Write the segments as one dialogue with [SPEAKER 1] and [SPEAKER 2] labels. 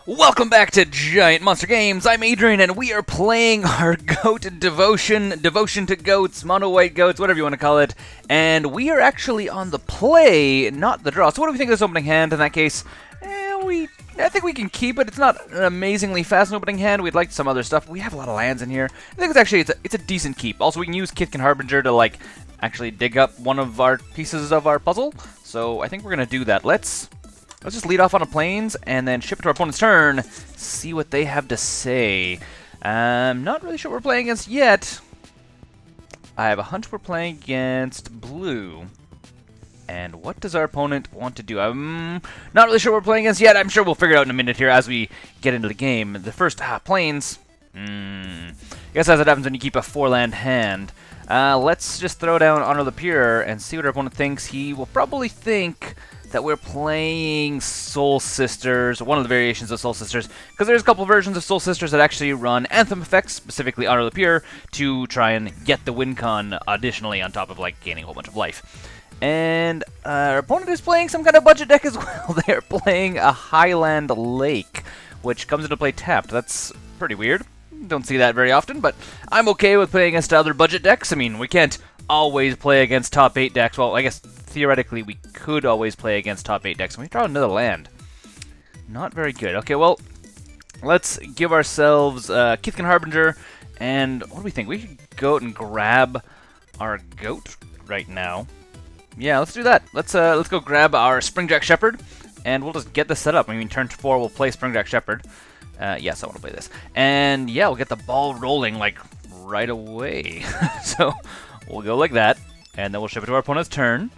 [SPEAKER 1] Welcome back to Giant Monster Games. I'm Adrian, and we are playing our Goat Devotion to Goats, Mono White Goats, whatever you want to call it. And we are actually on the play, not the draw. So what do we think of this opening hand in that case? I think we can keep it. It's not an amazingly fast opening hand. We'd like some other stuff. We have a lot of lands in here. I think it's a decent keep. Also, we can use Kithkin Harbinger to actually dig up one of our pieces of our puzzle. So I think we're gonna do that. Let's just lead off on a plains and then ship it to our opponent's turn. See what they have to say. Not really sure what we're playing against yet. I have a hunch we're playing against blue. And what does our opponent want to do? I'm not really sure what we're playing against yet. I'm sure we'll figure it out in a minute here as we get into the game. The first, plains. I guess that's what happens when you keep a 4-land hand. Let's just throw down Honor the Pure and see what our opponent thinks. He will probably think that we're playing Soul Sisters, one of the variations of Soul Sisters, because there's a couple versions of Soul Sisters that actually run Anthem effects, specifically Honor the Pure, to try and get the win con additionally on top of gaining a whole bunch of life. And our opponent is playing some kind of budget deck as well. They're playing a Highland Lake, which comes into play tapped. That's pretty weird. Don't see that very often, but I'm okay with playing against other budget decks. I mean, we can't always play against top 8 decks. Well, I guess theoretically we could always play against top 8 decks. And we draw another land. Not very good. Okay, well, let's give ourselves Kithkin Harbinger. And what do we think? We could go out and grab our goat right now. Yeah, let's do that. Let's go grab our Springjack Shepherd, and we'll just get this set up. I mean, turn 4 we'll play Springjack Shepherd. Yes, I want to play this. And yeah, we'll get the ball rolling right away. So we'll go like that, and then we'll ship it to our opponent's turn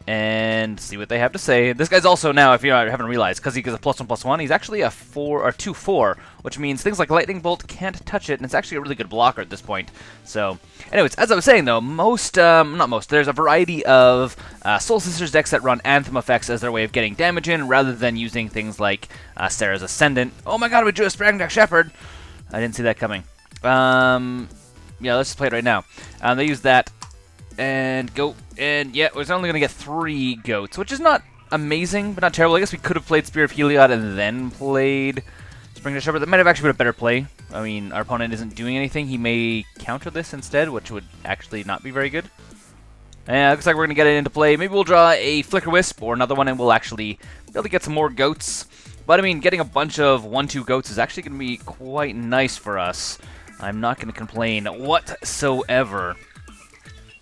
[SPEAKER 1] and see what they have to say. This guy's also now, if you haven't realized, because he gets a +1/+1, he's actually a 2/4, which means things like Lightning Bolt can't touch it, and it's actually a really good blocker at this point. So, anyways, as I was saying though, there's a variety of Soul Sisters decks that run Anthem effects as their way of getting damage in, rather than using things like Sarah's Ascendant. Oh my god, we drew a Springjack Shepherd! I didn't see that coming. Yeah, let's just play it right now. They use that. And go, and yeah, we're only going to get 3 goats, which is not amazing, but not terrible. I guess we could have played Spear of Heliod and then played Springjack Shepherd. That might have actually been a better play. I mean, our opponent isn't doing anything. He may counter this instead, which would actually not be very good. And looks like we're going to get it into play. Maybe we'll draw a Flickerwisp or another one, and we'll actually be able to get some more goats. But I mean, getting a bunch of 1/2 goats is actually going to be quite nice for us. I'm not going to complain whatsoever.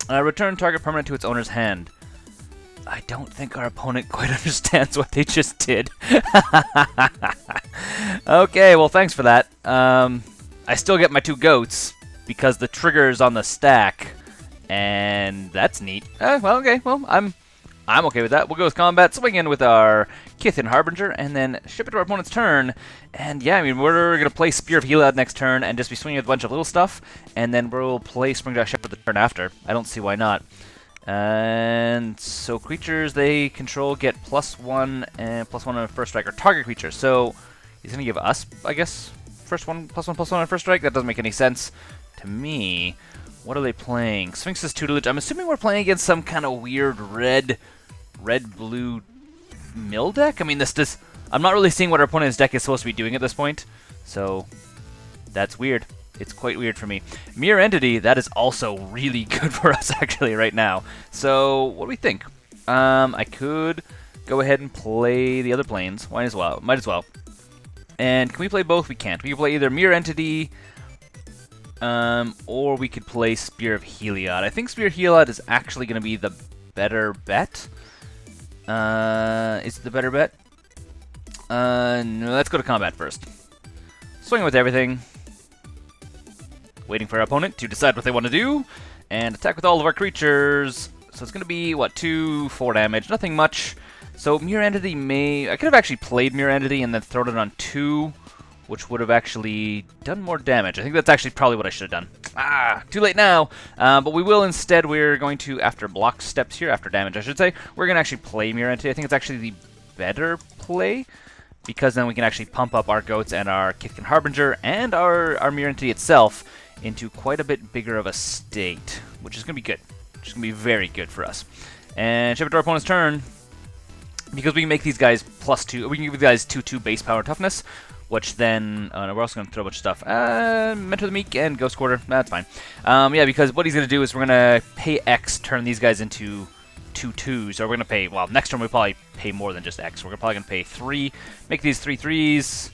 [SPEAKER 1] Return target permanent to its owner's hand. I don't think our opponent quite understands what they just did. Okay, well, thanks for that. I still get my 2 goats because the trigger's on the stack, and that's neat. Well, okay, well, I'm okay with that. We'll go with combat, swing in with our Kithkin Harbinger, and then ship it to our opponent's turn. And yeah, I mean, we're going to play Spear of Heliod next turn and just be swinging with a bunch of little stuff, and then we'll play Springjack Shepherd the turn after. I don't see why not. And so creatures they control get +1 and +1 on a first strike, or target creature. So he's going to give us, I guess, +1/+1 on first strike? That doesn't make any sense to me. What are they playing? Sphinx's Tutelage. I'm assuming we're playing against some kind of weird red-blue mill deck? I mean, I'm not really seeing what our opponent's deck is supposed to be doing at this point, so that's weird. It's quite weird for me. Mirror Entity, that is also really good for us actually right now. So, what do we think? I could go ahead and play the other planes. Might as well. And can we play both? We can't. We can play either Mirror Entity, or we could play Spear of Heliod. I think Spear of Heliod is actually going to be the better bet. Is it the better bet? No, let's go to combat first. Swing with everything. Waiting for our opponent to decide what they want to do. And attack with all of our creatures. So it's going to be, what, 2/4 damage. Nothing much. So Mirror Entity I could have actually played Mirror Entity and then thrown it on 2, which would have actually done more damage. I think that's actually probably what I should have done. Too late now. But we will instead, we're going to, after block steps here, after damage I should say, we're going to actually play Mirror Entity. I think it's actually the better play, because then we can actually pump up our goats and our Kithkin Harbinger and our Mirror Entity itself into quite a bit bigger of a state, which is going to be good. Which is going to be very good for us. And ship it to our opponent's turn. Because we can make these guys +2, we can give these guys 2/2 base power toughness, which then we're also going to throw a bunch of stuff. Mentor the Meek and Ghost Quarter. That's fine. Yeah, because what he's going to do is we're going to pay X, turn these guys into 2/2s. Or we're going to pay, well, next turn we'll probably pay more than just X. We're probably going to pay 3, make these 3/3s.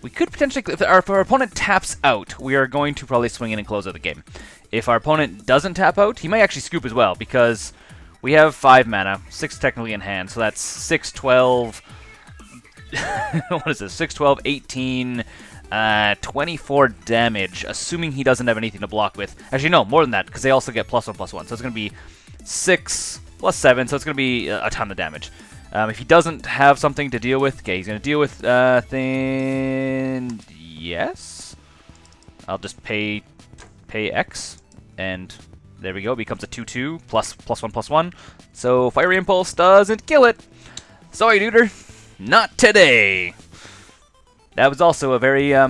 [SPEAKER 1] We could potentially, if our opponent taps out, we are going to probably swing in and close out the game. If our opponent doesn't tap out, he might actually scoop as well, because we have 5 mana, 6 technically in hand, so that's 6, 12, what is this, 6, 12, 18, 24 damage, assuming he doesn't have anything to block with. Actually, no, more than that, because they also get +1/+1, so it's going to be 6 + 7, so it's going to be a ton of damage. If he doesn't have something to deal with, okay, he's going to deal with yes. I'll just pay X, and there we go. It becomes a 2/2 +1/+1. So Fiery Impulse doesn't kill it. Sorry, Neuter, not today. That was also a very that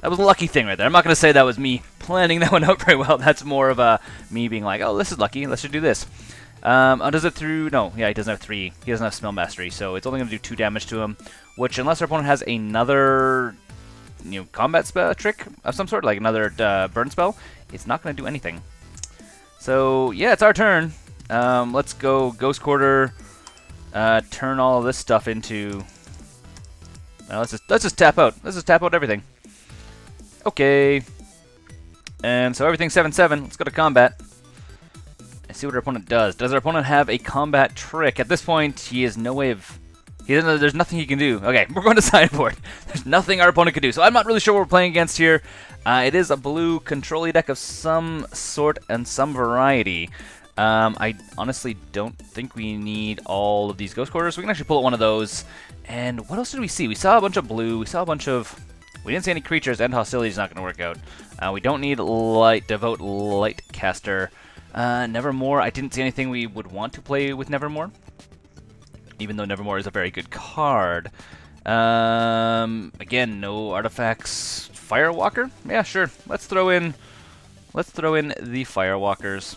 [SPEAKER 1] was a lucky thing right there. I'm not going to say that was me planning that one out very well. That's more of a me being like, oh, this is lucky. Let's just do this. Does it through? No, yeah, he doesn't have 3. He doesn't have Smell Mastery, so it's only going to do 2 damage to him. Which, unless our opponent has another, combat spell trick of some sort, like another burn spell, it's not going to do anything. So yeah, it's our turn. Let's go Ghost Quarter. Turn all of this stuff into. Let's just tap out. Let's just tap out everything. Okay. And so everything's 7/7. Let's go to combat. And see what our opponent does. Does our opponent have a combat trick? At this point, he has no way of... there's nothing he can do. Okay, we're going to sideboard. There's nothing our opponent can do. So I'm not really sure what we're playing against here. It is a blue control-y deck of some sort and some variety. I honestly don't think we need all of these Ghost Quarters. We can actually pull out one of those. And what else did we see? We saw a bunch of blue. We saw a bunch of... We didn't see any creatures. End Hostilities is not going to work out. We don't need Devout Lightcaster. Nevermore, I didn't see anything we would want to play with Nevermore, even though Nevermore is a very good card. Again, no artifacts. Firewalker? Yeah, sure. Let's throw in the Firewalkers,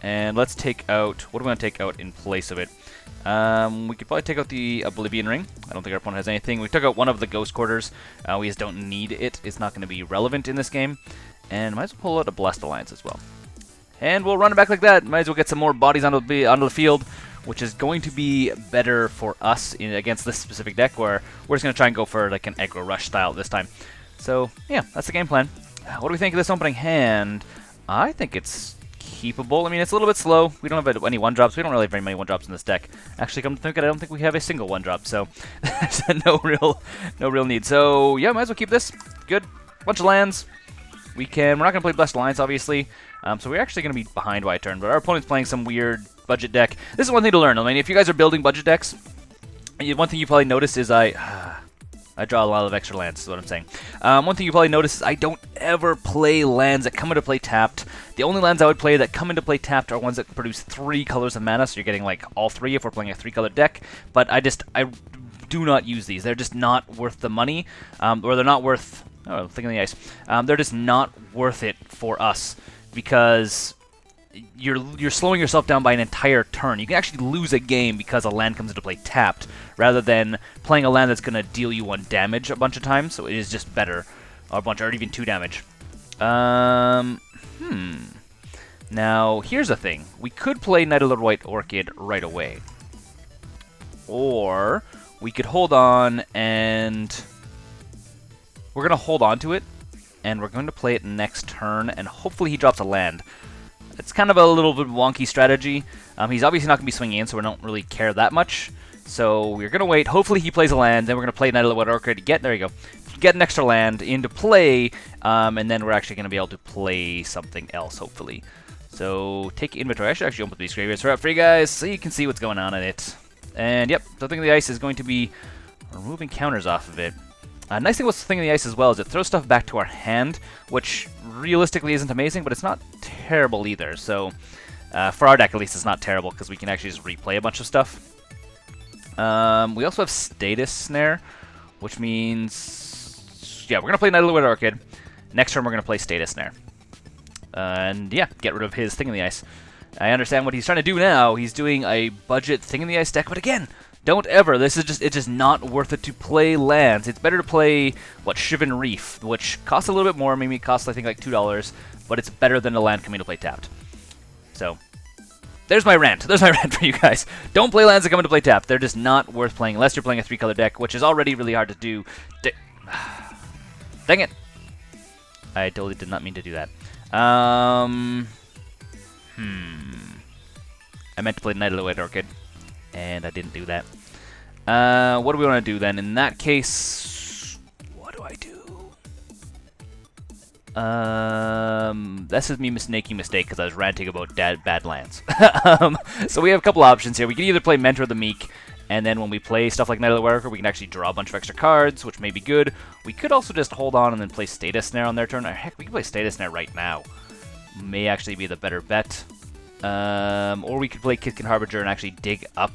[SPEAKER 1] and let's take out. What do we want to take out in place of it? We could probably take out the Oblivion Ring. I don't think our opponent has anything. We took out one of the Ghost Quarters. We just don't need it. It's not going to be relevant in this game, and might as well pull out a Blessed Alliance as well. And we'll run it back like that. Might as well get some more bodies onto the field, which is going to be better for us against this specific deck, where we're just going to try and go for like an aggro rush style this time. So, yeah, that's the game plan. What do we think of this opening hand? I think it's keepable. I mean, it's a little bit slow. We don't have any 1-drops. We don't really have very many 1-drops in this deck. Actually, come to think of it, I don't think we have a single 1-drop, so there's no real need. So, yeah, might as well keep this. Good. Bunch of lands. We're not going to play Blessed Alliance, obviously. So we're actually going to be behind by a turn, but our opponent's playing some weird budget deck. This is one thing to learn. I mean, if you guys are building budget decks, one thing you probably notice is I draw a lot of extra lands, is what I'm saying. One thing you probably notice is I don't ever play lands that come into play tapped. The only lands I would play that come into play tapped are ones that produce 3 colors of mana, so you're getting like all 3 if we're playing a 3-color deck. But I do not use these. They're just not worth the money, or they're not worth... Oh, Thing in the Ice. They're just not worth it for us, because you're slowing yourself down by an entire turn. You can actually lose a game because a land comes into play tapped, rather than playing a land that's going to deal you 1 damage a bunch of times, so it is just better. Or even 2 damage. Now, here's the thing. We could play Knight of the White Orchid right away. Or we could hold on and... We're going to hold on to it, and we're going to play it next turn, and hopefully he drops a land. It's kind of a little bit wonky strategy. He's obviously not going to be swinging in, so we don't really care that much. So we're going to wait. Hopefully he plays a land, then we're going to play Knight of the White Orchid. There you go. Get an extra land into play, and then we're actually going to be able to play something else, hopefully. So take inventory. I should actually open these graveyards up for you guys, so you can see what's going on in it. And yep, the Thing of the Ice is going to be removing counters off of it. Nice thing with Thing of the Ice as well is it throws stuff back to our hand, which realistically isn't amazing, but it's not terrible either. So for our deck, at least, it's not terrible, because we can actually just replay a bunch of stuff. We also have Stasis Snare, which means... Yeah, we're going to play Knight of the White Orchid. Next turn, we're going to play Stasis Snare. And yeah, get rid of his Thing in the Ice. I understand what he's trying to do now. He's doing a budget Thing in the Ice deck, but again, Don't ever. This is just, it's just not worth it to play lands. It's better to play, what, Shivan Reef, which costs a little bit more. Maybe it costs, I think, like $2, but it's better than a land coming to play tapped. So, there's my rant. There's my rant for you guys. Don't play lands that come into play tapped. They're just not worth playing unless you're playing a 3-color deck, which is already really hard to do. Dang it. I totally did not mean to do that. I meant to play Night of the White Orchid, and I didn't do that. What do we want to do then? In that case, what do I do? This is me making a mistake because I was ranting about bad lands. So we have a couple options here. We can either play Mentor of the Meek, and then when we play stuff like Night of the White Orchid, we can actually draw a bunch of extra cards, which may be good. We could also just hold on and then play Stasis Snare on their turn. Or heck, we can play Stasis Snare right now. May actually be the better bet. Or we could play Kithkin Harbinger and actually dig up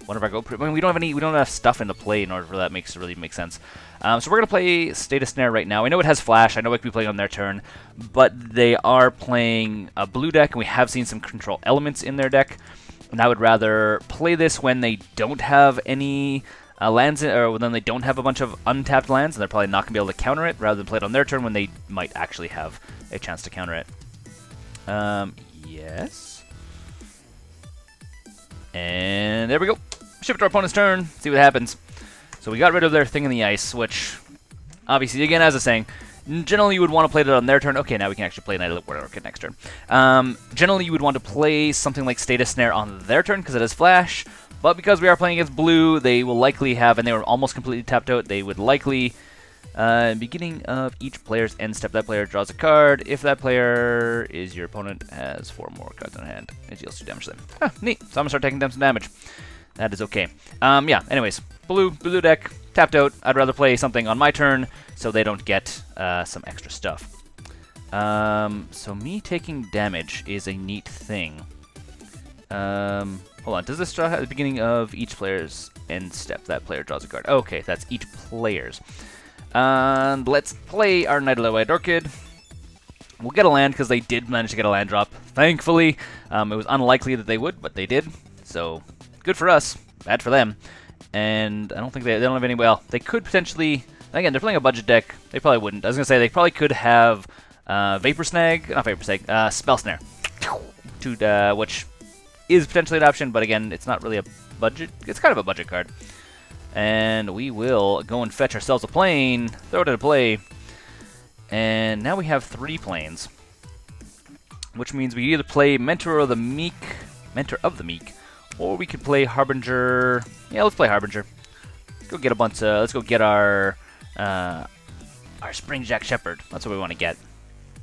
[SPEAKER 1] one of our go. I mean, we don't have enough stuff into play in order for that to really make sense. So we're gonna play Stasis Snare right now. I know it has flash. I know it can be playing on their turn, but they are playing a blue deck, and we have seen some control elements in their deck. And I would rather play this when they don't have any lands, or when they don't have a bunch of untapped lands, and they're probably not gonna be able to counter it, rather than play it on their turn when they might actually have a chance to counter it. Yes. And there we go. Shift to our opponent's turn, see what happens. So we got rid of their Thing in the Ice, which, obviously, again, as I was saying, generally you would want to play it on their turn. Okay, now we can actually play Night of the White Orchid next turn. Generally you would want to play something like Stasis Snare on their turn, because it has flash, but because we are playing against blue, they will likely have, and they were almost completely tapped out, they would likely, beginning of each player's end step, that player draws a card. If that player is your opponent, has 4 more cards in hand, it deals 2 damage to them. Huh, neat. So I'm going to start taking them some damage. That is okay. Yeah, anyways, blue deck, tapped out. I'd rather play something on my turn so they don't get some extra stuff. So me taking damage is a neat thing. Hold on, does this draw at the beginning of each player's end step? That player draws a card. Okay, that's each player's. And let's play our Night of the White Orchid. We'll get a land because they did manage to get a land drop. Thankfully, it was unlikely that they would, but they did. So good for us, bad for them. And I don't think they don't have any. Well, they could potentially. Again, they're playing a budget deck. They probably wouldn't. I was gonna say they probably could have Vapor Snag, not Vapor Snag, Spell Snare, which is potentially an option. But again, it's not really a budget. It's kind of a budget card. And we will go and fetch ourselves a plane, throw it into play, and now we have 3 planes, which means we either play Mentor of the Meek, or we could play Harbinger. Yeah, let's play Harbinger. Let's go get a bunch. Let's go get our Springjack Shepherd. That's what we want to get.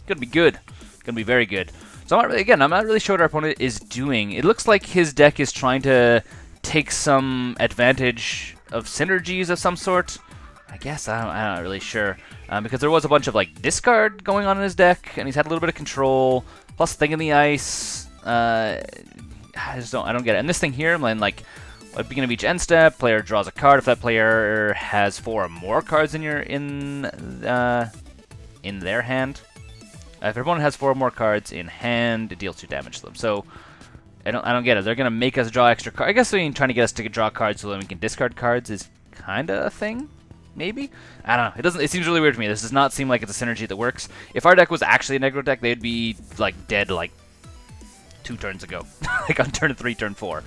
[SPEAKER 1] Gonna be good. Gonna be very good. So I'm not really sure what our opponent is doing. It looks like his deck is trying to take some advantage of synergies of some sort. I guess I'm not really sure because there was a bunch of like discard going on in his deck, and he's had a little bit of control plus Thing in the Ice. I don't get it. And this thing here, like at the beginning of each end step, player draws a card. If that player has 4 or more cards in their hand, if your opponent has 4 or more cards in hand, it deals 2 damage to them. So I don't get it. They're gonna make us draw extra cards. I guess they're trying to get us to draw cards so that we can discard cards is kind of a thing. Maybe? I don't know. It seems really weird to me. This does not seem like it's a synergy that works. If our deck was actually a Negro deck, they'd be like dead like 2 turns ago, like on turn 3, turn 4.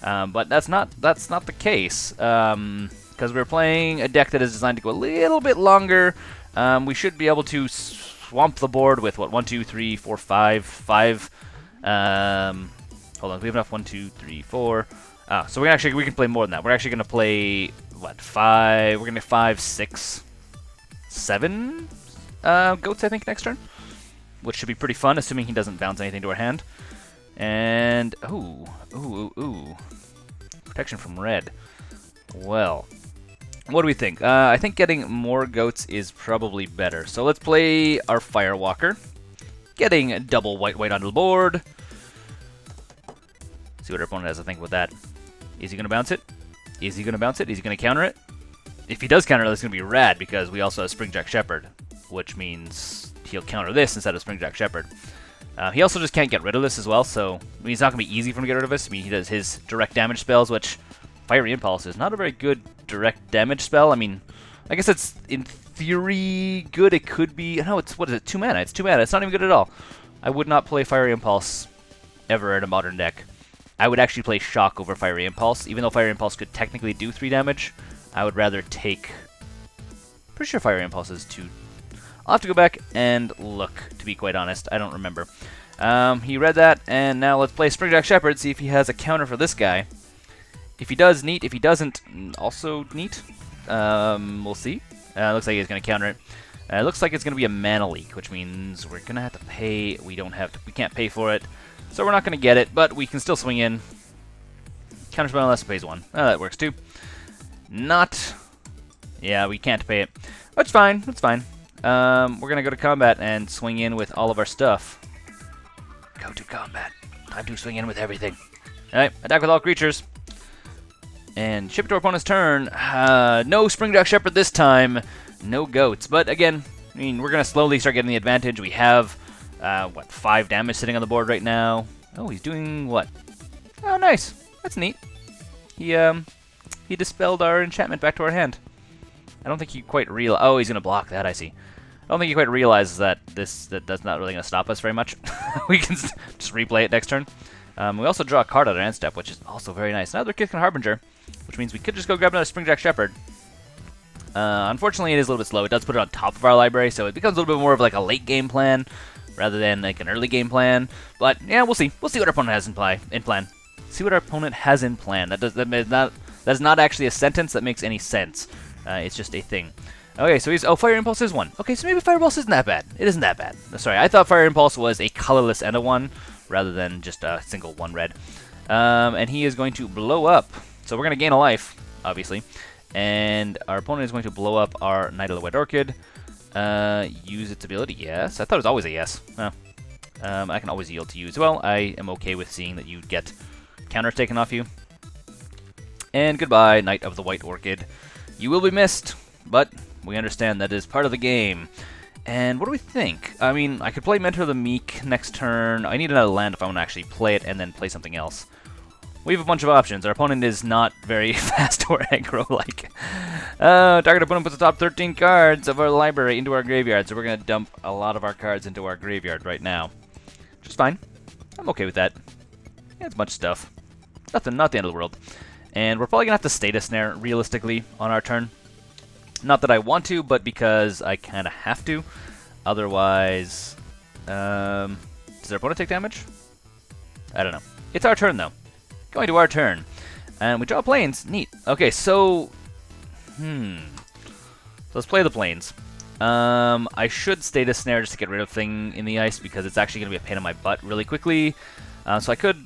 [SPEAKER 1] But that's not the case because we're playing a deck that is designed to go a little bit longer. We should be able to swamp the board with what 1, 2, 3, 4, 5. Hold on, we have enough. 1, 2, 3, 4. So we can play more than that. We're actually gonna play what 5? We're gonna 5, 6, 7 goats I think next turn, which should be pretty fun, assuming he doesn't bounce anything to our hand. And ooh, protection from red. Well, what do we think? I think getting more goats is probably better. So let's play our Firewalker, getting double white onto the board. See what our opponent has to think with that. Is he gonna bounce it? Is he gonna bounce it? Is he gonna counter it? If he does counter it, that's gonna be rad because we also have Springjack Shepherd, which means he'll counter this instead of Springjack Shepherd. He also just can't get rid of this as well, so I mean, it's not going to be easy for him to get rid of this. I mean, he does his direct damage spells, which Fiery Impulse is not a very good direct damage spell. I mean, I guess it's in theory good. It could be. No, it's what is it? 2 mana. It's 2 mana. It's not even good at all. I would not play Fiery Impulse ever in a modern deck. I would actually play Shock over Fiery Impulse, even though Fiery Impulse could technically do 3 damage. I would rather take. Pretty sure Fiery Impulse is 2. I'll have to go back and look. To be quite honest, I don't remember. He read that, and now let's play Springjack Shepherd. See if he has a counter for this guy. If he does, neat. If he doesn't, also neat. We'll see. Looks like he's going to counter it. Looks like it's going to be a mana leak, which means we're going to have to pay. We can't pay for it, so we're not going to get it. But we can still swing in. Counterspell unless it pays 1. That works too. Not. Yeah, we can't pay it. That's fine. That's fine. We're going to go to combat and swing in with all of our stuff. Go to combat. Time to swing in with everything. All right, attack with all creatures. And ship it to our opponent's turn. No Springjack Shepherd this time. No goats. But again, I mean, we're going to slowly start getting the advantage. We have, what, 5 damage sitting on the board right now. Oh, he's doing what? Oh, nice. That's neat. He dispelled our enchantment back to our hand. I don't think he quite realized. Oh, he's going to block that, I see. I don't think he quite realizes that that's not really going to stop us very much. We can just replay it next turn. We also draw a card out of end step, which is also very nice. Another Kithkin Harbinger, which means we could just go grab another Springjack Shepherd. Unfortunately, it is a little bit slow. It does put it on top of our library, so it becomes a little bit more of like a late game plan rather than like an early game plan. But yeah, we'll see. We'll see what our opponent has in plan. See what our opponent has in plan. That's not actually a sentence that makes any sense. It's just a thing. Okay, so Fire Impulse is 1. Okay, so maybe Fire Impulse isn't that bad. It isn't that bad. Sorry, I thought Fire Impulse was a colorless and a 1 rather than just a single 1 red. And he is going to blow up. So we're going to gain a life, obviously. And our opponent is going to blow up our Night of the White Orchid. Use its ability, yes. I thought it was always a yes. Oh. I can always yield to you as well. I am okay with seeing that you get counters taken off you. And goodbye, Night of the White Orchid. You will be missed, but we understand that is part of the game. And what do we think? I mean, I could play Mentor the Meek next turn. I need another land if I want to actually play it and then play something else. We have a bunch of options. Our opponent is not very fast or aggro-like. Target opponent puts the top 13 cards of our library into our graveyard, so we're going to dump a lot of our cards into our graveyard right now. Which is fine. I'm okay with that. Yeah, it's a bunch of stuff. Not the end of the world. And we're probably going to have to Stasis Snare, realistically, on our turn. Not that I want to, but because I kind of have to. Otherwise, does our opponent take damage? I don't know. It's our turn, though. Going to our turn. And we draw planes. Neat. Okay, so let's play the planes. I should Stasis Snare just to get rid of thing in the ice because it's actually going to be a pain in my butt really quickly. So I could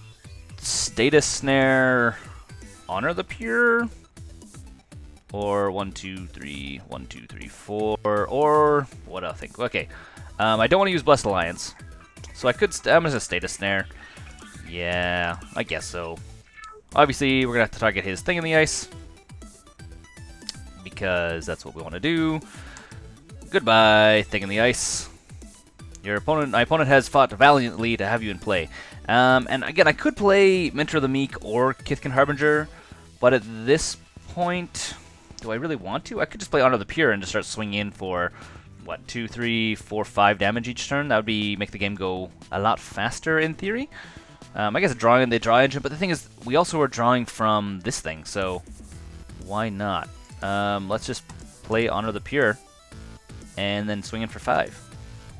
[SPEAKER 1] Stasis Snare, Honor the Pure, or 1, 2, 3, 1, 2, 3, 4, or what do I think? Okay, I don't want to use Blessed Alliance, so I could. I'm gonna Stasis Snare. Yeah, I guess so. Obviously, we're gonna have to target his thing in the ice because that's what we want to do. Goodbye, thing in the ice. My opponent has fought valiantly to have you in play. And again, I could play Mentor the Meek or Kithkin Harbinger, but at this point, do I really want to? I could just play Honor the Pure and just start swinging in for, what, 2, 3, 4, 5 damage each turn. That would make the game go a lot faster in theory. I guess drawing the draw engine, but the thing is, we also are drawing from this thing, so why not? Let's just play Honor the Pure and then swing in for 5.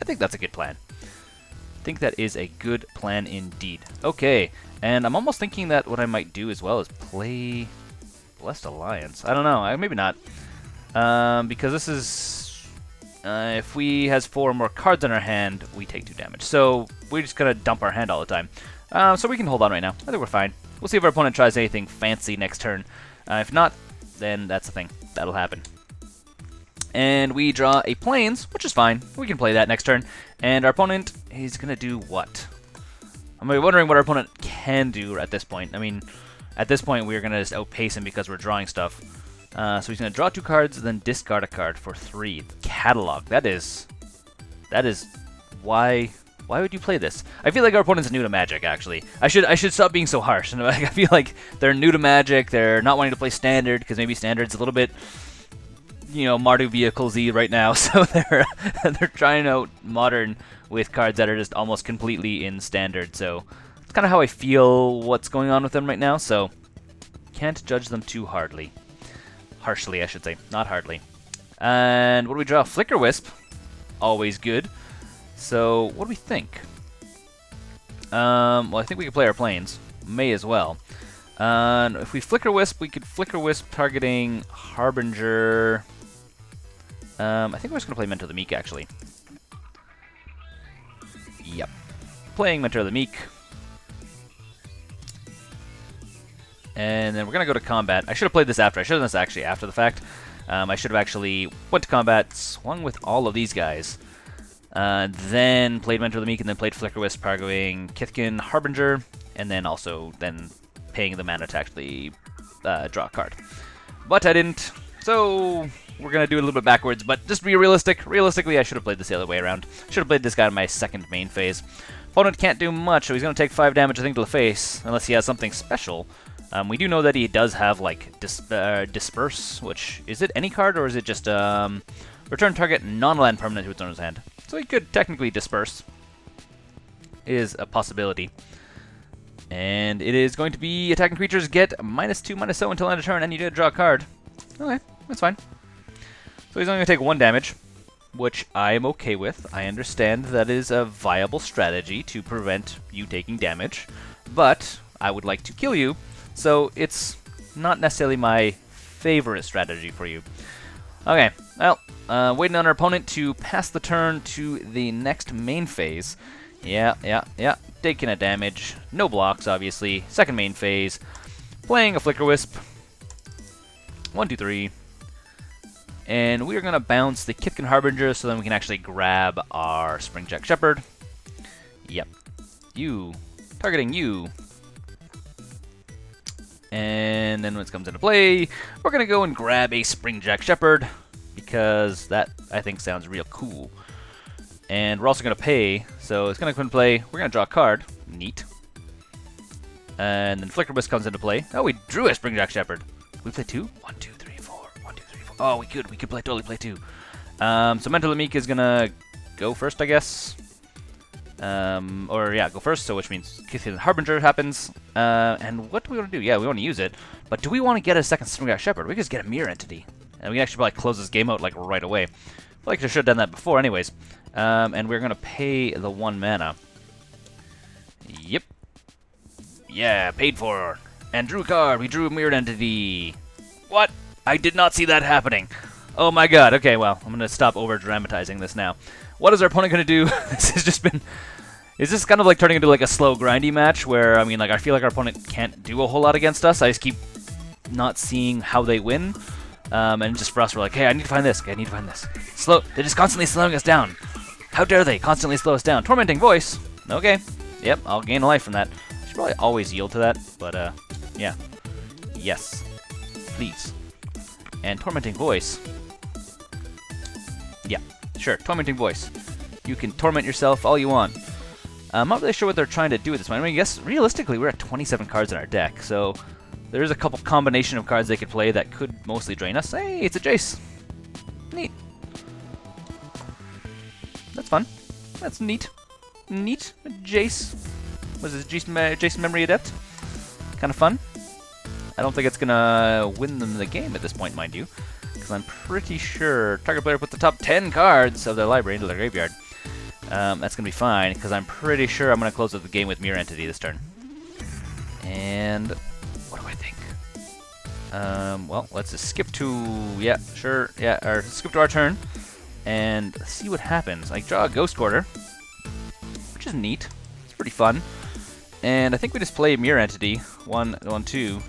[SPEAKER 1] I think that's a good plan. I think that is a good plan indeed. Okay, and I'm almost thinking that what I might do as well is play Blessed Alliance. I don't know, maybe not. Because this is... if we has 4 more cards in our hand, we take 2 damage. So we're just going to dump our hand all the time. So we can hold on right now. I think we're fine. We'll see if our opponent tries anything fancy next turn. If not, then that's the thing. That'll happen. And we draw a Plains, which is fine. We can play that next turn. And our opponent is going to do what? I'm wondering what our opponent can do at this point. I mean, at this point, we're going to just outpace him because we're drawing stuff. So he's going to draw 2 cards, then discard a card for 3. Catalog. That is why Why would you play this? I feel like our opponent's new to Magic, actually. I should stop being so harsh. And I feel like they're new to Magic. They're not wanting to play Standard because maybe Standard's a little bit, you know, Mardu Vehicles-y right now. So they're trying out Modern with cards that are just almost completely in Standard. So it's kind of how I feel what's going on with them right now. So can't judge them too harshly, I should say, not hardly. And what do we draw? Flickerwisp, always good. So, what do we think? Well, I think we could play our planes. May as well. If we Flickerwisp, we could Flickerwisp targeting Harbinger. I think we're just going to play Mentor the Meek, actually. Yep. Playing Mentor the Meek. And then we're going to go to combat. I should have played this after. I should have done this actually after the fact. I should have actually went to combat, swung with all of these guys. Then played Mentor the Meek, and then played Flickerwisp, targeting Kithkin Harbinger, and then also paying the mana to actually draw a card. But I didn't, so we're going to do it a little bit backwards, but just be realistic. Realistically, I should have played this the other way around. Should have played this guy in my second main phase. Opponent can't do much, so he's going to take 5 damage, I think, to the face, unless he has something special. We do know that he does have, like, Disperse, which, is it any card, or is it just, return target non-land permanent to its owner's hand? So he could technically Disperse. Is a possibility. And it is going to be attacking creatures get -2/-0 until end of turn, and you did draw a card. Okay, that's fine. So he's only going to take 1 damage, which I am okay with. I understand that is a viable strategy to prevent you taking damage, but I would like to kill you, so it's not necessarily my favorite strategy for you. Okay, well, waiting on our opponent to pass the turn to the next main phase. Yeah. Taking a damage. No blocks, obviously. Second main phase. Playing a Flickerwisp. 1, 2, 3. And we are going to bounce the Kithkin Harbinger so then we can actually grab our Springjack Shepherd. Yep. You. Targeting you. And then when it comes into play, we're going to go and grab a Springjack Shepherd, because that, I think, sounds real cool. And we're also going to pay, so it's going to come into play. We're going to draw a card. Neat. And then Flickerwisp comes into play. Oh, we drew a Springjack Shepherd. We play 2? 1, 2, 3, 4. 1, 2, 3, 4. Oh, we could totally play 2. So Mentor the Meek is going to go first, I guess. Go first, so which means Kithkin Harbinger happens. And what do we want to do? Yeah, we want to use it. But do we want to get a second Springjack Shepherd? We could just get a Mirror Entity. And we can actually probably close this game out like right away. I feel like I should have done that before anyways. And we're going to pay the 1 mana. Yep. Yeah, paid for. And drew a card. We drew a Mirror Entity. What? I did not see that happening. Oh my god. Okay, well, I'm going to stop over-dramatizing this now. What is our opponent going to do? This has just been... Is this kind of like turning into like a slow, grindy match where, I mean, like, I feel like our opponent can't do a whole lot against us. I just keep not seeing how they win. And just for us, we're like, hey, I need to find this. Okay, I need to find this. They're just constantly slowing us down. How dare they constantly slow us down? Tormenting Voice. Okay. Yep, I'll gain a life from that. I should probably always yield to that, but, yeah. Yes. Please. And Tormenting Voice. Yeah, sure. Tormenting Voice. You can torment yourself all you want. I'm not really sure what they're trying to do at this point. I mean, I guess, realistically, we're at 27 cards in our deck, so there's a couple combination of cards they could play that could mostly drain us. Hey, it's a Jace. Neat. That's fun. That's neat. Neat. Jace. Was it Jason Memory Adept? Kind of fun. I don't think it's going to win them the game at this point, mind you, because I'm pretty sure target player puts the top 10 cards of their library into their graveyard. That's going to be fine, because I'm pretty sure I'm going to close out the game with Mirror Entity this turn. And what do I think? Well, let's just skip to... Yeah, sure. Yeah, or skip to our turn. And see what happens. I draw a Ghost Quarter, which is neat. It's pretty fun. And I think we just play Mirror Entity. 1, 2.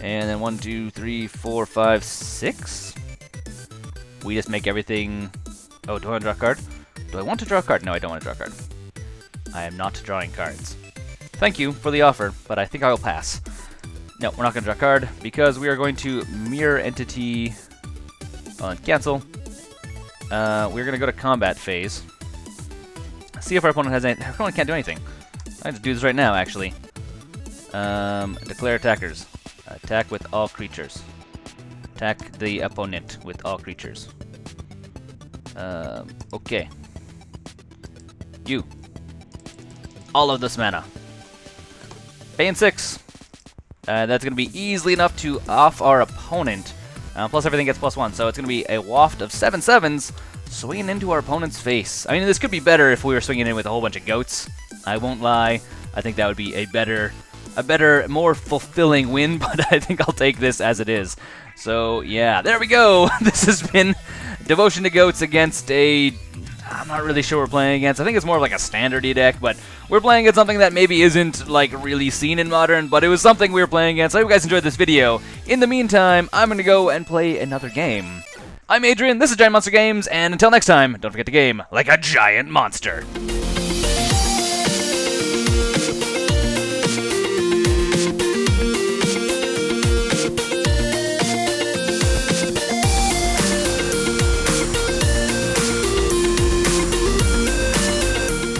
[SPEAKER 1] And then 1, 2, 3, 4, 5, 6. We just make everything... Oh, do I want to draw a card? Do I want to draw a card? No, I don't want to draw a card. I am not drawing cards. Thank you for the offer, but I think I will pass. No, we're not going to draw a card, because we are going to Mirror Entity on cancel. We're going to go to combat phase. See if our opponent has anything. Our opponent can't do anything. I have to do this right now, actually. Declare attackers. Attack with all creatures. Attack the opponent with all creatures. Okay. You. All of this mana. Bane 6. That's going to be easily enough to off our opponent. Plus everything gets +1, so it's going to be a waft of 7/7s swinging into our opponent's face. I mean, this could be better if we were swinging in with a whole bunch of goats. I won't lie. I think that would be a better, more fulfilling win, but I think I'll take this as it is. So, yeah, there we go. This has been Devotion to Goats against a... I'm not really sure we're playing against. I think it's more of like a standard-y deck, but we're playing against something that maybe isn't like really seen in Modern, but it was something we were playing against. I hope you guys enjoyed this video. In the meantime, I'm going to go and play another game. I'm Adrian, this is Giant Monster Games, and until next time, don't forget to game like a giant monster.